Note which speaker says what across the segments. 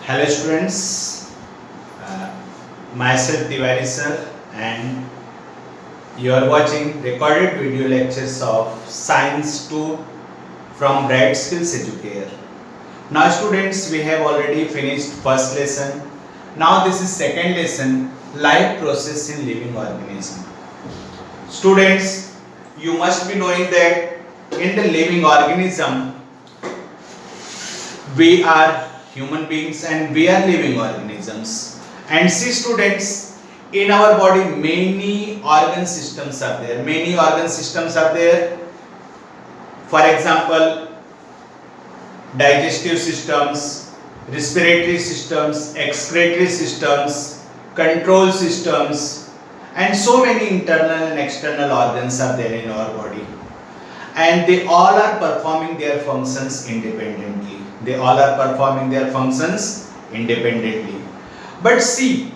Speaker 1: Hello students, uh, myself Tiwari sir and you are watching recorded video lectures of Science 2 from Bright Skills Educare. Now students, we have already finished first lesson. Now this is second lesson, life process in living organism. Students, you must be knowing that in the living organism we are human beings and we are living organisms. And see students, in our body many organ systems are there. For example, digestive systems, respiratory systems, excretory systems, control systems, and so many internal and external organs are there in our body. And they all are performing their functions independently. But see,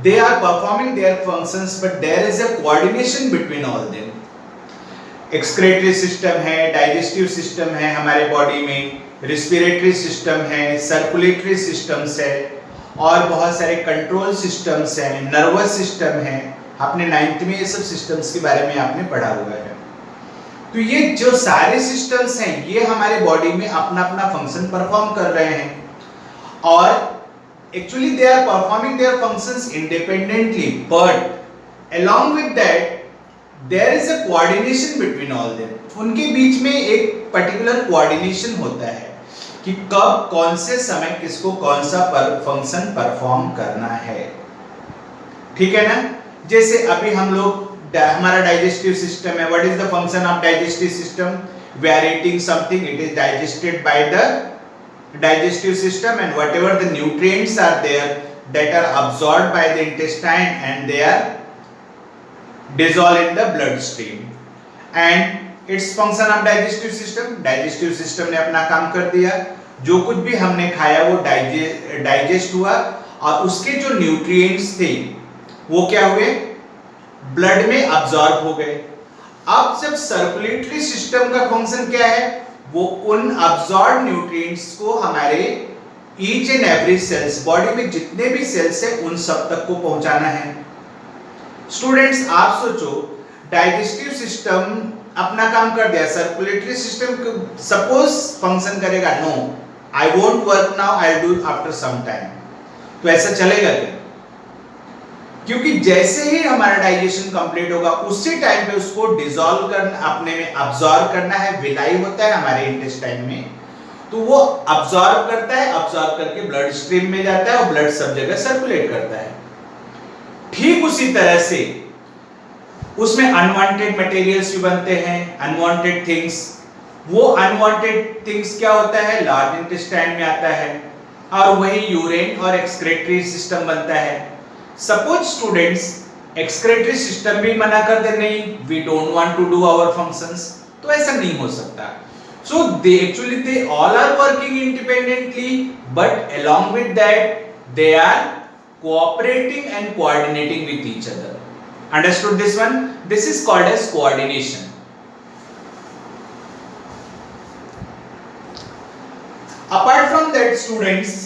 Speaker 1: they are performing their functions, but there is a coordination between all them. Excretory system है, digestive system है हमारे body में, respiratory system है, circulatory systems है और बहुत सारे control systems हैं, नर्वस सिस्टम है. आपने 9th में ये सब सिस्टम्स के बारे में आपने पढ़ा हुआ है. तो ये जो सारे सिस्टम्स हैं ये हमारे बॉडी में अपना अपना फंक्शन परफॉर्म कर रहे हैं और actually they are performing their functions independently, but along with that there is a coordination between all them. उनके बीच में एक पर्टिकुलर कोऑर्डिनेशन होता है कि कब कौन से समय किसको कौन सा फंक्शन परफॉर्म करना है. ठीक है ना. जैसे अभी हम लोग हमारा डाइजेस्टिव सिस्टम है. What is the function of digestive system? We are eating something, it is digested by the digestive system, and whatever the nutrients are there that are absorbed by the intestine and they are dissolved in the bloodstream. And its function of digestive system ने अपना काम कर दिया. जो कुछ भी हमने खाया वो डाइजेस्ट हुआ और उसके जो न्यूट्रिएंट्स थे वो क्या हुए, ब्लड में अब्सॉर्ब हो गए. अब जब सर्कुलेटरी सिस्टम का फंक्शन क्या है, वो उन अब्सॉर्ब न्यूट्रिएंट्स को हमारे each and every cells, body में जितने भी सेल्स है उन सब तक को पहुंचाना है. स्टूडेंट्स आप सोचो, डाइजेस्टिव सिस्टम अपना काम कर दिया, सर्कुलेटरी सिस्टम सपोज फंक्शन करेगा, no I won't work now, I do after some time. तो ऐसा चलेगा क्या? क्योंकि जैसे ही हमारा डाइजेशन कंप्लीट होगा उसी टाइम पे उसको डिसॉल्व करना, अपने में अब्सॉर्ब करना है. विलाई होता है हमारे इंटेस्टाइन में, तो वो अब्सॉर्ब करता है, अब्सॉर्ब करके ब्लड स्ट्रीम में जाता है और ब्लड सब जगह सर्कुलेट करता है. ठीक उसी तरह से उसमें अनवांटेड मटेरियल्स भी बनते हैं, अनवांटेड थिंग्स. वो अनवांटेड थिंग्स क्या होता है, लार्ज इंटेस्टाइन में आता है और वही यूरिन और एक्सक्रेटरी सिस्टम बनता है. सपोज स्टूडेंट्स एक्सक्रेटरी सिस्टम भी मना कर दे, नहीं we don't want to do our functions, तो ऐसा नहीं हो सकता. So they all are working independently, but along with that they are cooperating and coordinating with each other. Understood this one? This is called as coordination. Apart from that students,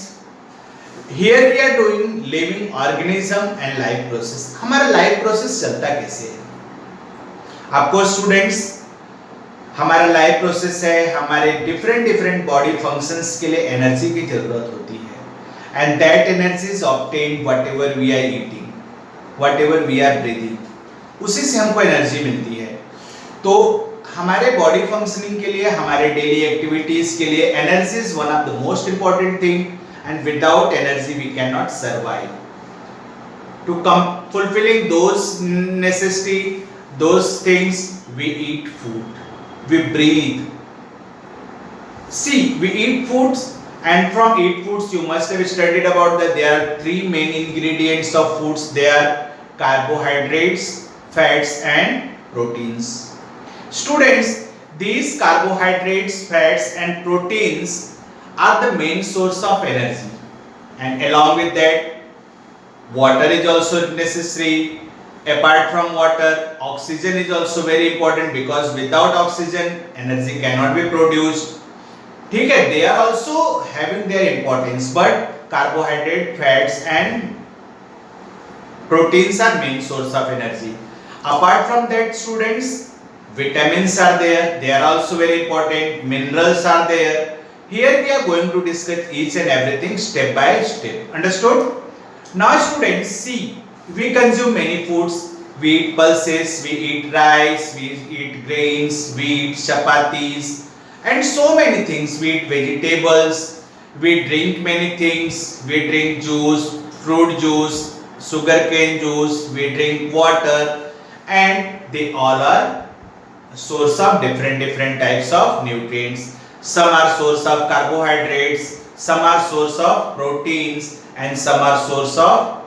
Speaker 1: here we are doing living organism and life process. हमारा life process चलता कैसे है? आपको students, हमारा life process है, हमारे different body functions के लिए एनर्जी की जरूरत होती है, and that energy is obtained whatever we are eating, whatever we are breathing, उसी से हमको एनर्जी मिलती है. तो हमारे बॉडी फंक्शनिंग के लिए, हमारे डेली एक्टिविटीज के लिए energy is one of the most important thing, and without energy we cannot survive. To come fulfilling those necessity, those things, we eat food, we breathe. See, we eat foods, and from eat foods you must have studied about that there are three main ingredients of foods. They are carbohydrates, fats and proteins. Students, these carbohydrates, fats and proteins are the main source of energy, and along with that water is also necessary. Apart from water, oxygen is also very important, because without oxygen energy cannot be produced. ठीक है, they are also having their importance, but carbohydrate, fats and proteins are main source of energy. Apart from that, students, vitamins are there, they are also very important, minerals are there. Here we are going to discuss each and everything step by step. Understood? Now students, see, we consume many foods. We eat pulses, we eat rice, we eat grains, we eat chapatis and so many things. We eat vegetables, we drink many things, we drink juice, fruit juice, sugarcane juice, we drink water, and they all are source of different types of nutrients. Some are source of carbohydrates, some are source of proteins, and some are source of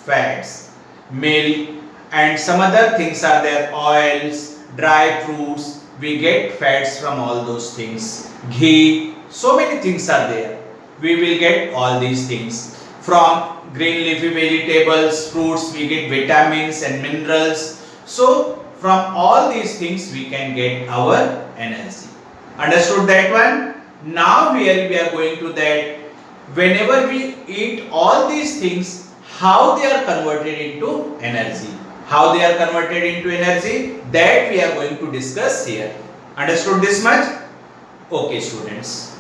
Speaker 1: fats, milk, and some other things are there, oils, dry fruits. We get fats from all those things, ghee, so many things are there. We will get all these things from green leafy vegetables, fruits. We get vitamins and minerals. So from all these things we can get our energy. Understood that one? Now here we are going to that, whenever we eat all these things, how they are converted into energy. How they are converted into energy, that we are going to discuss here. Understood this much? Okay students.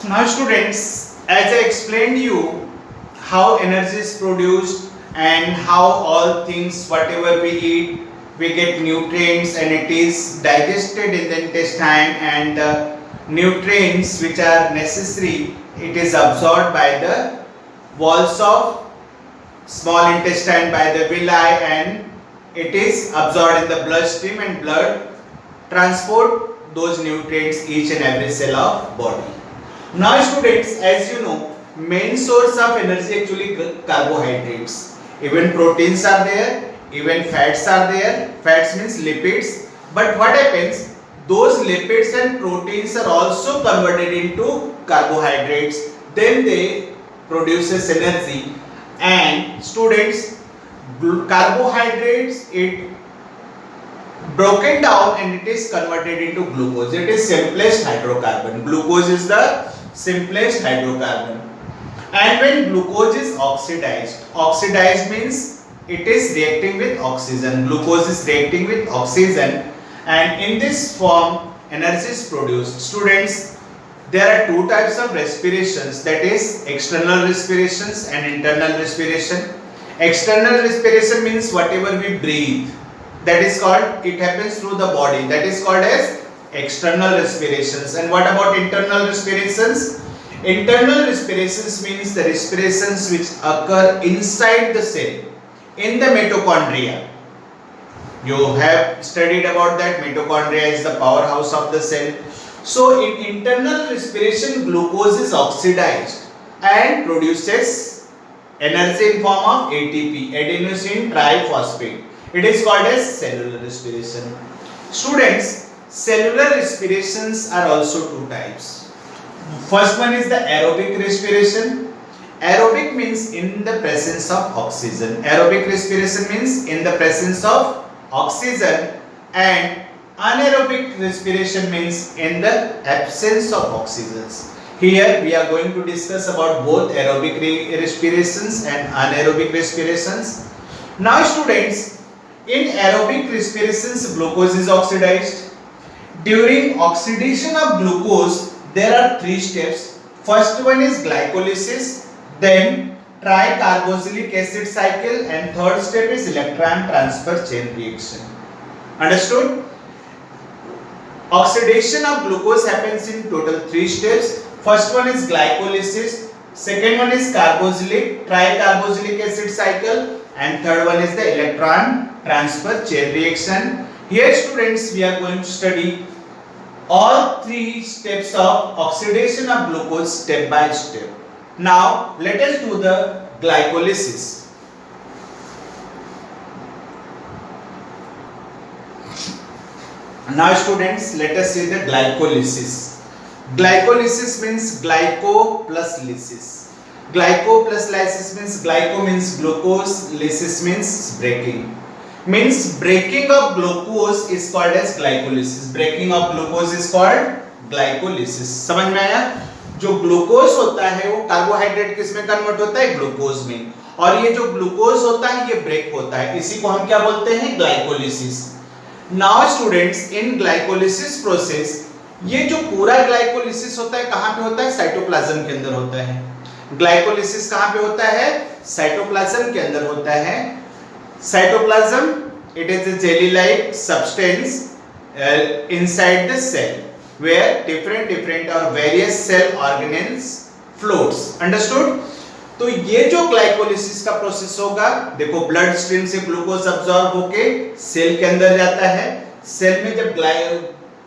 Speaker 1: Now students, as I explained you how energy is produced and how all things whatever we eat, we get nutrients and it is digested in the intestine, and the nutrients which are necessary, it is absorbed by the walls of small intestine, by the villi, and it is absorbed in the bloodstream, and blood transport those nutrients each and every cell of body. Now students, as you know, main source of energy actually carbohydrates. Even proteins are there, even fats are there. Fats means lipids. But what happens? Those lipids and proteins are also converted into carbohydrates. Then they produces energy. And students, carbohydrates, it broken down and it is converted into glucose. It is simplest hydrocarbon. Glucose is the simplest hydrocarbon. And when glucose is oxidized means it is reacting with oxygen. Glucose is reacting with oxygen, and in this form energy is produced. Students, there are two types of respirations, that is external respirations and internal respiration. External respiration means whatever we breathe, that is called, it happens through the body, that is called as external respirations. And what about internal respirations? Internal respirations means the respirations which occur inside the cell, in the mitochondria. You have studied about that. Mitochondria is the powerhouse of the cell. So in internal respiration, glucose is oxidized and produces energy in form of ATP, adenosine triphosphate. It is called as cellular respiration. Students, cellular respirations are also two types. First one is the aerobic respiration. Aerobic means in the presence of oxygen. Aerobic respiration means in the presence of oxygen, and anaerobic respiration means in the absence of oxygens. Here we are going to discuss about both aerobic respirations and anaerobic respirations. Now students, in aerobic respirations, glucose is oxidized. During oxidation of glucose, there are three steps. First one is glycolysis, then tricarboxylic acid cycle, and third step is electron transfer chain reaction. Understood? Oxidation of glucose happens in total three steps. First one is glycolysis, second one is tricarboxylic acid cycle, and third one is the electron transfer chain reaction. Here students, we are going to study all three steps of oxidation of glucose step by step. Now let us do the glycolysis. Now students, let us see the glycolysis. Glycolysis means glyco plus lysis. Glyco plus lysis means glyco means glucose, lysis means breaking. means breaking of glucose is called as glycolysis. Breaking of glucose is called glycolysis. समझ में आया? जो glucose होता है वो carbohydrate किस में convert होता है? ग्लूकोज में। और ये जो ग्लूकोज होता है ये ब्रेक होता है, इसी को हम क्या बोलते हैं? Glycolysis. Now students, in glycolysis process, ये जो पूरा ग्लाइकोलिसिस होता है कहां पे होता है? साइटोप्लाज्म के अंदर होता है। ग्लाइकोलिसिस कहां पे होता है? साइटोप्लाज्म के अंदर होता है। Cytoplasm, it is a jelly like substance inside the cell where different or various cell organelles floats. Understood? तो ये जो ग्लाइकोलिसिस का प्रोसेस होगा, देखो ब्लड स्ट्रीम से ग्लूकोज अब्सॉर्ब होके सेल के अंदर जाता है। सेल में जब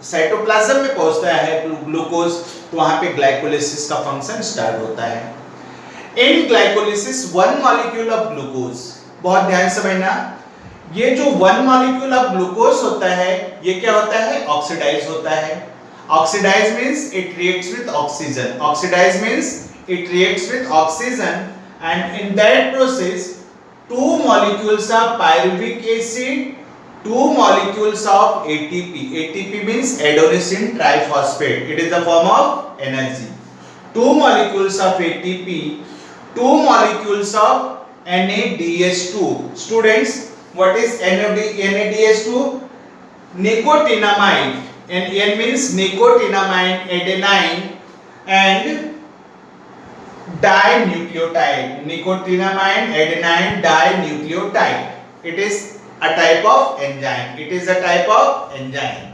Speaker 1: साइटोप्लाज्म में पहुंचता है ग्लूकोज, तो वहां पे ग्लाइकोलिसिस का फंक्शन स्टार्ट होता है। In glycolysis one molecule of glucose, बहुत ध्यान से समझना, ये जो वन मॉलिक्यूल ऑफ ग्लूकोज होता है ये क्या होता है? ऑक्सीडाइज होता है। Oxidise means it reacts with oxygen. Oxidise means it reacts with oxygen, and in that process two molecules of pyruvic acid, two molecules of ATP. ATP means adenosine triphosphate. It is the form of energy. Two molecules of ATP, two molecules of NADH2. Students, what is NADH2? Nicotinamide. N means nicotinamide, adenine, and dinucleotide. Nicotinamide adenine dinucleotide. It is a type of enzyme. It is a type of enzyme.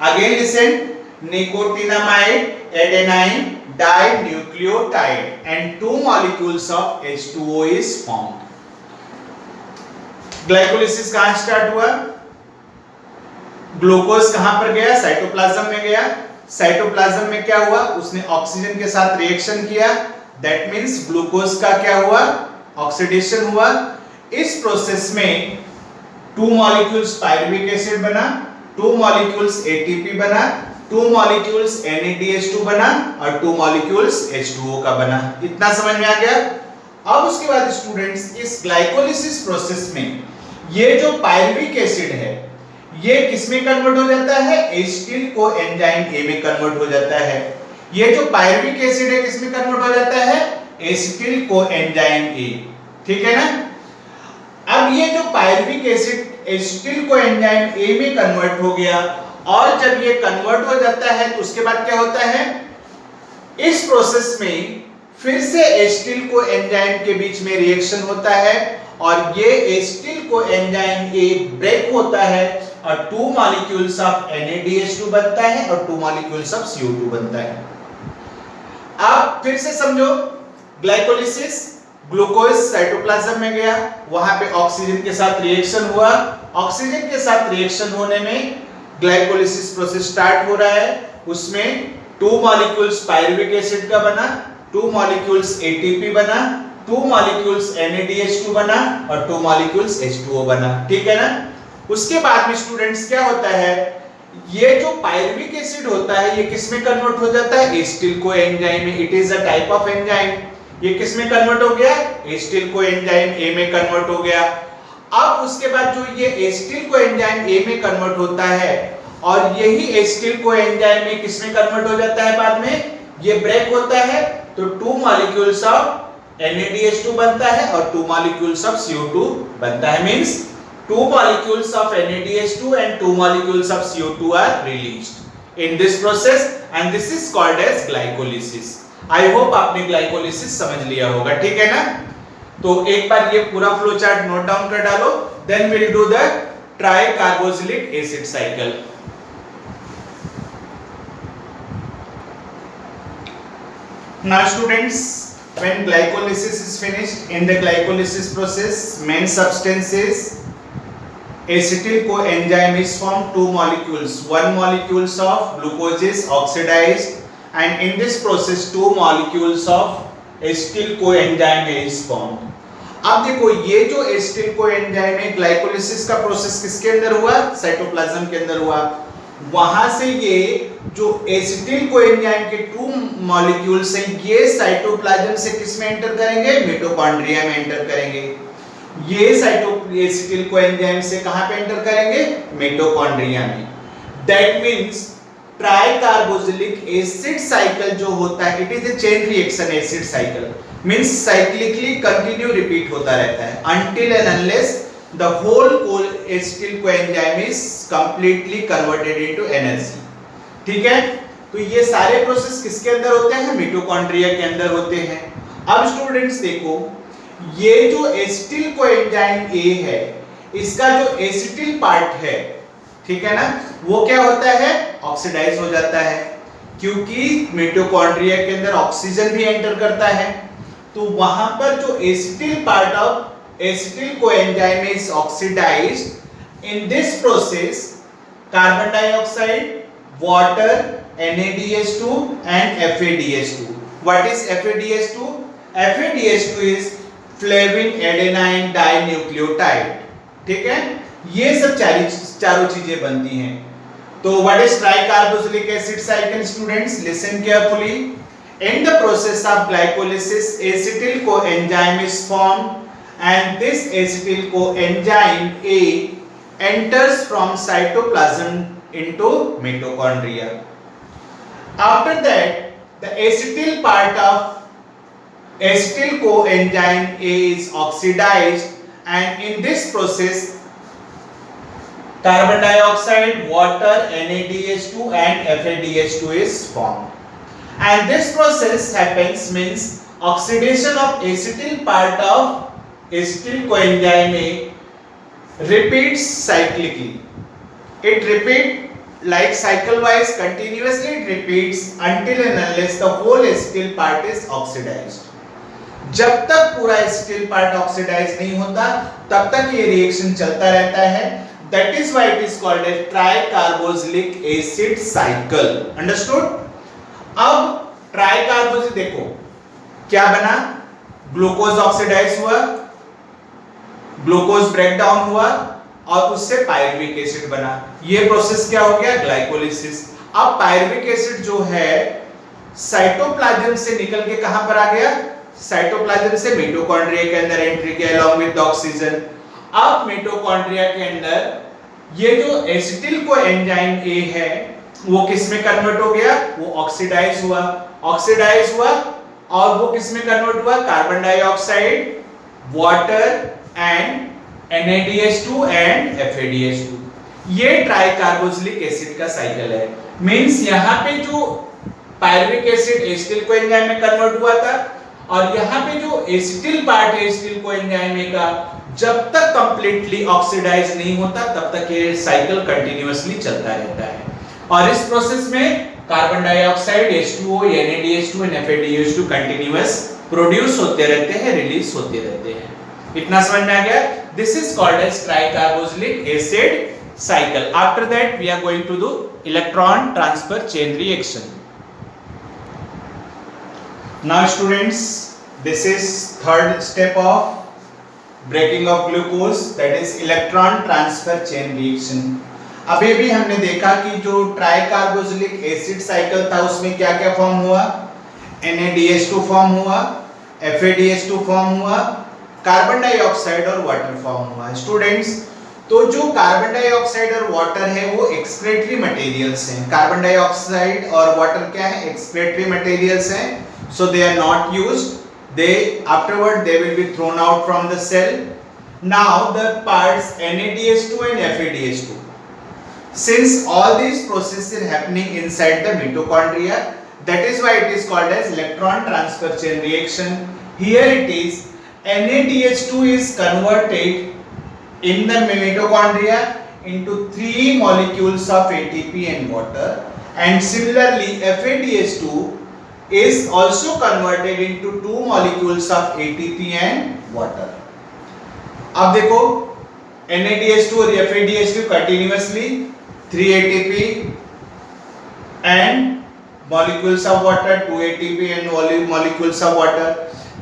Speaker 1: Again listen, nicotinamide adenine dinucleotide and two molecules of H2O is formed. Glycolysis कहां start हुआ? Glucose कहां पर गया? Cytoplasm में गया। Cytoplasm में क्या हुआ? उसने ऑक्सीजन के साथ रिएक्शन किया, दैट मींस ग्लूकोज का क्या हुआ? ऑक्सीडेशन हुआ। इस प्रोसेस में टू मॉलिक्यूल्स पायरुविक एसिड बना, टू मॉलिक्यूल्स एटीपी बना, टू मॉलिक्यूल्स NADH2 बना और टू मॉलिक्यूल्स H2O का बना। इतना समझ में आ गया? अब उसके बाद स्टूडेंट्स, इस ग्लाइकोलिसिस प्रोसेस में ये जो पायरुविक एसिड है ये किसमें कन्वर्ट हो जाता है? एसिटिल को एंजाइम ए में कन्वर्ट हो जाता है। ये जो पायरुविक एसिड है किसमें कन्वर्ट हो जाता है? एसिटिल को एंजाइम ए। ठीक है ना? अब ये जो पायरुविक एसिड एसिटिल को एंजाइम ए में कन्वर्ट हो गया, और जब ये कन्वर्ट हो जाता है तो उसके बाद क्या होता है? इस प्रोसेस में फिर से एसिटिल को एंजाइम के बीच में रिएक्शन होता है और ये एसिटिल को एंजाइम ए ब्रेक होता है और टू मॉलिक्यूल्स ऑफ NADH2 बनता है और टू मॉलिक्यूल्स ऑफ CO2 बनता है। अब फिर से समझो, ग्लाइकोलिसिस, ग्लूकोज साइटोप्लाज्म में गया, वहां पे ऑक्सीजन के साथ रिएक्शन हुआ। ऑक्सीजन के साथ रिएक्शन होने में ग्लाइकोलिसिस प्रोसेस स्टार्ट हो रहा है। उसमें टू मॉलिक्यूल्स पायरुविक एसिड का बना, टू मॉलिक्यूल्स ATP बना, टू मॉलिक्यूल्स NADH2 बना और टू मॉलिक्यूल्स H2O बना। ठीक है ना? उसके बाद में स्टूडेंट्स क्या होता है? ये जो पायरुविक एसिड होता है ये किसमें कन्वर्ट हो जाता है? एसिटिल को एंजाइम में। It is a type of enzyme. ये किसमें कन्वर्ट हो गया? एसिटिल को एंजाइम ए में कन्वर्ट हो गया। अब उसके बाद जो ये एसिटिल को एंजाइम ए में कन्वर्ट होता है और यही एसिटिल को एंजाइम में किसमें कन्वर्ट हो जाता है? बाद में ये ब्रेक होता है तो टू मॉलिक्यूल्स ऑफ NADH2 बनता है और टू मॉलिक्यूल्स ऑफ CO2 बनता है। Means two molecules of NADH2 and two molecules of CO2 are released in this process and this is called as glycolysis. I hope आपने glycolysis समझ लिया होगा। ठीक है ना? तो एक बार ये पूरा फ्लो चार्ट नोट डाउन कर डालो, then we'll do the tricarboxylic acid cycle. Now students, when glycolysis is finished, in the glycolysis process main substance is acetyl coenzyme is formed, two molecules, one molecules of glucose is oxidized and in this process two molecules of acetyl coenzyme is formed. अब देखो ये जो acetyl coenzyme है glycolysis का process किसके अंदर हुआ? Cytoplasm के अंदर हुआ। वहां से ये जो एसिटिल कोएंजाइम के टू मॉलिक्यूल्स हैं ये साइटोप्लाज्म से किस में एंटर करेंगे? मिटोकॉन्ड्रिया में एंटर करेंगे। ये साइटोएसिटिल कोएंजाइम से कहां पे एंटर करेंगे? मिटोकॉन्ड्रिया में। That means tricarboxylic acid cycle जो होता है, it is a chain reaction acid cycle, means cyclically continue repeat होता रहता है until and unless the whole acetyl coenzyme is completely converted into energy। ठीक है, तो ये सारे प्रोसेस किसके अंदर होते हैं? मिटोकॉन्ड्रिया के अंदर होते हैं। अब स्टूडेंट्स देखो, ये जो एसिटिल कोएंजाइम ए है, इसका जो एसिटिल पार्ट है, ठीक है ना, वो क्या होता है? ऑक्सीडाइज हो जाता है, क्योंकि मिटोकॉन्ड्रिया के अंदर ऑक्सीजन भी एंटर करता है, तो वहां पर जो acetyl part of acetyl coenzyme is oxidised. In this process carbon dioxide, water, NaDH2 and FADH2। What is FADH2? FADH2 is flavin adenine dinucleotide। ठीक है, ये सब चारों चीजें बनती हैं। तो what is tricarboxylic acid cycle students? Listen carefully। In the process of glycolysis, acetyl coenzyme is formed and this acetyl coenzyme A enters from cytoplasm into mitochondria। After that, the acetyl part of acetyl coenzyme A is oxidized and in this process carbon dioxide, water, NaDH2 and FADH2 is formed। And this process happens means oxidation of acetyl part of acetyl coenzyme A repeats cyclically। It repeats like cycle wise continuously, it repeats until and unless the whole acetyl part is oxidized। जब तक पूरा acetyl part oxidized नहीं होता तब तक ये reaction चलता रहता है। That is why it is called a tricarboxylic acid cycle। Understood? अब ट्राइकार्बोक्सिल देखो क्या बना, ग्लूकोज ऑक्सीडाइज हुआ, ग्लूकोज ब्रेक डाउन हुआ और उससे पायरुविक एसिड बना। ये प्रोसेस क्या हो गया? ग्लाइकोलिसिस। अब पायरुविक एसिड जो है साइटोप्लाज्म से निकल के कहां पर आ गया? साइटोप्लाज्म से मिटोकॉन्ड्रिया के अंदर एंट्री किया अलोंग विद ऑक्सीजन। अब मिटोकॉन्ड्रिया के अंदर ये जो एसिटिल कोएंजाइम ए है वो किस में कन्वर्ट हो गया? वो ऑक्सीडाइज हुआ। ऑक्सीडाइज हुआ और वो किस में कन्वर्ट हुआ? Carbon dioxide, water and NaDH2 and FADH2। ये ट्राइकार्बोक्सिलिक एसिड का साइकिल है। मींस यहां पे जो पायरुविक एसिड एसिटिल कोएंजाइम में कन्वर्ट हुआ था और यहां पे जो एसिटिल पार्ट है एसिटिल कोएंजाइम का, जब तक कंप्लीटली ऑक्सीडाइज नहीं होता तब तक ये साइकिल कंटिन्यूअसली चलता रहता है। और इस प्रोसेस में carbon dioxide, H2O, NaDH2 and FADH2 continuous produce होते रहते हैं, रिलीज होते रहते हैं। इतना समझ में आ गया? This is called as tricarboxylic acid cycle. After that we are going to do electron transfer chain reaction. Now students, this is third step of breaking of glucose, that is electron transfer chain reaction. अभी भी हमने देखा कि जो tricarboxylic acid cycle था उसमें क्या क्या फॉर्म हुआ? NaDH2 फॉर्म हुआ, FADH2 फॉर्म हुआ, कार्बन डाइऑक्साइड और वाटर फॉर्म हुआ। स्टूडेंट्स, तो जो कार्बन डाइऑक्साइड और वाटर है वो एक्सक्रीटरी मटेरियल्स हैं। कार्बन डाइऑक्साइड और वाटर क्या है? एक्सक्रीटरी मटेरियल्स हैं। So they are not used, they afterward they will be thrown out from the cell। Now the parts NaDH2 and FADH2, since all these processes are happening inside the mitochondria, that is why it is called as electron transfer chain reaction। Here it is NaDH2 is converted in the mitochondria into 3 molecules of ATP and water, and similarly FADH2 is also converted into 2 molecules of ATP and water। अब देखो NaDH2 और FADH2 continuously 3 ATP and molecules of water, 2 ATP and molecules of water।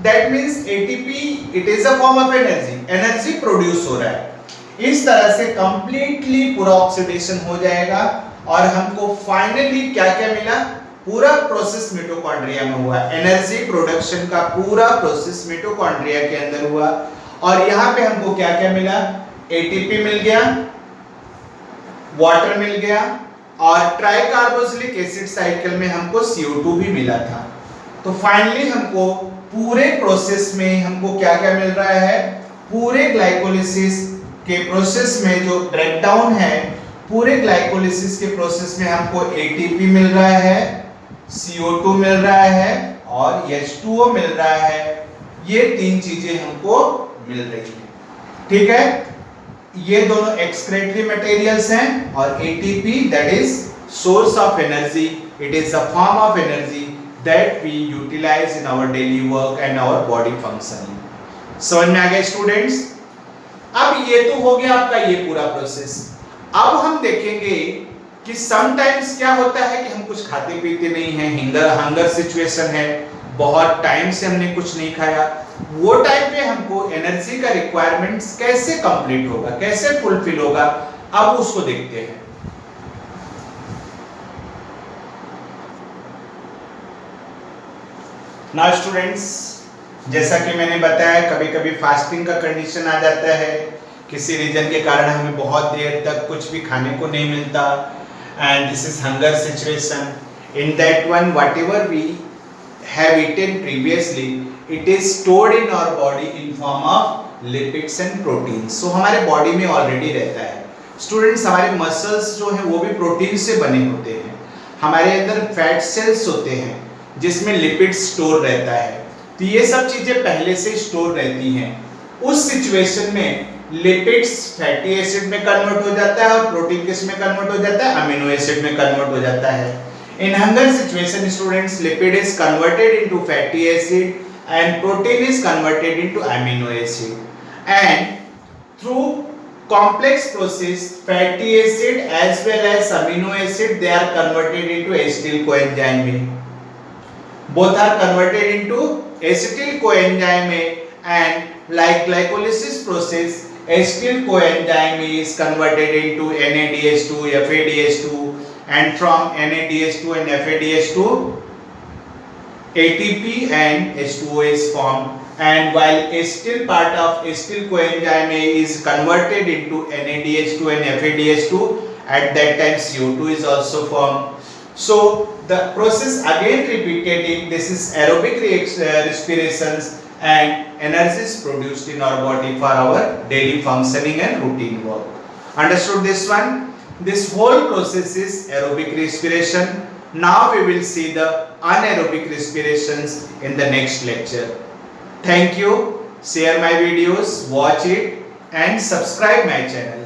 Speaker 1: That means ATP it is a form of energy, energy produce हो रहा है। इस तरह से completely पूरा ऑक्सीडेशन हो जाएगा और हमको फाइनली क्या क्या मिला? पूरा प्रोसेस मिटोकॉन्ड्रिया में हुआ। एनर्जी प्रोडक्शन का पूरा प्रोसेस मिटोकॉन्ड्रिया के अंदर हुआ और यहाँ पे हमको क्या क्या मिला, एटीपी मिल गया, वाटर मिल गया, और ट्राइकार्बोक्सिलिक एसिड साइकिल में हमको CO2 भी मिला था। तो फाइनली हमको पूरे प्रोसेस में हमको क्या क्या मिल रहा है, पूरे ग्लाइकोलिसिस के प्रोसेस में जो ब्रेकडाउन है, पूरे ग्लाइकोलिसिस के प्रोसेस में हमको एटीपी मिल रहा है, CO2 मिल रहा है और H2O मिल रहा है। ये तीन चीजें हमको मिल रही है, ठीक है। ये दोनों एक्सक्रीटरी मटेरियल्स हैं और ATP that is source of energy, it is a form of energy that we utilise in our daily work and our body functioning. समझ में आ गया स्टूडेंट्स? अब ये तो हो गया आपका ये पूरा प्रोसेस। अब हम देखेंगे कि समटाइम्स क्या होता है कि हम कुछ खाते पीते नहीं हैं, हंगर सिचुएशन है, बहुत टाइम से हमने कुछ नहीं खाया, वो टाइम पे हमको एनर्जी का रिक्वायरमेंट्स कैसे कंप्लीट होगा, कैसे फुलफिल होगा, अब उसको देखते हैं। नाउ स्टूडेंट्स, जैसा कि मैंने बताया कभी कभी फास्टिंग का कंडीशन आ जाता है, किसी रीजन के कारण हमें बहुत देर तक कुछ भी खाने को नहीं मिलता, and this is hunger situation. In that one whatever we have eaten previously, it is stored in our body in form of lipids and proteins. So हमारे बॉडी में ऑलरेडी रहता है। स्टूडेंट्स, हमारे मसल्स जो हैं वो भी प्रोटीन से बने होते हैं, हमारे अंदर फैट सेल्स होते हैं जिसमें लिपिड स्टोर रहता है। तो ये सब चीजें पहले से स्टोर रहती हैं। उस सिचुएशन में लिपिड्स फैटी एसिड में कन्वर्ट हो जाता है और प्रोटीन किस में कन्वर्ट हो जाता है, अमीनो एसिड में कन्वर्ट हो जाता है। In hunger situation, students, lipid is converted into fatty acid and protein is converted into amino acid. And through complex process, fatty acid as well as amino acid, they are converted into acetyl coenzyme. Both are converted into acetyl coenzyme, and like glycolysis process, acetyl coenzyme is converted into NADH2, FADH2. And from NADH2 and FADH2 ATP and H2O is formed, and while acetyl part of acetyl coenzyme is converted into NADH2 and FADH2, at that time CO2 is also formed. So the process again repeated. This is aerobic respirations and energy is produced in our body for our daily functioning and routine work. Understood this one? This whole process is aerobic respiration. Now we will see the anaerobic respirations in the next lecture. Thank you. Share my videos, watch it and subscribe my channel.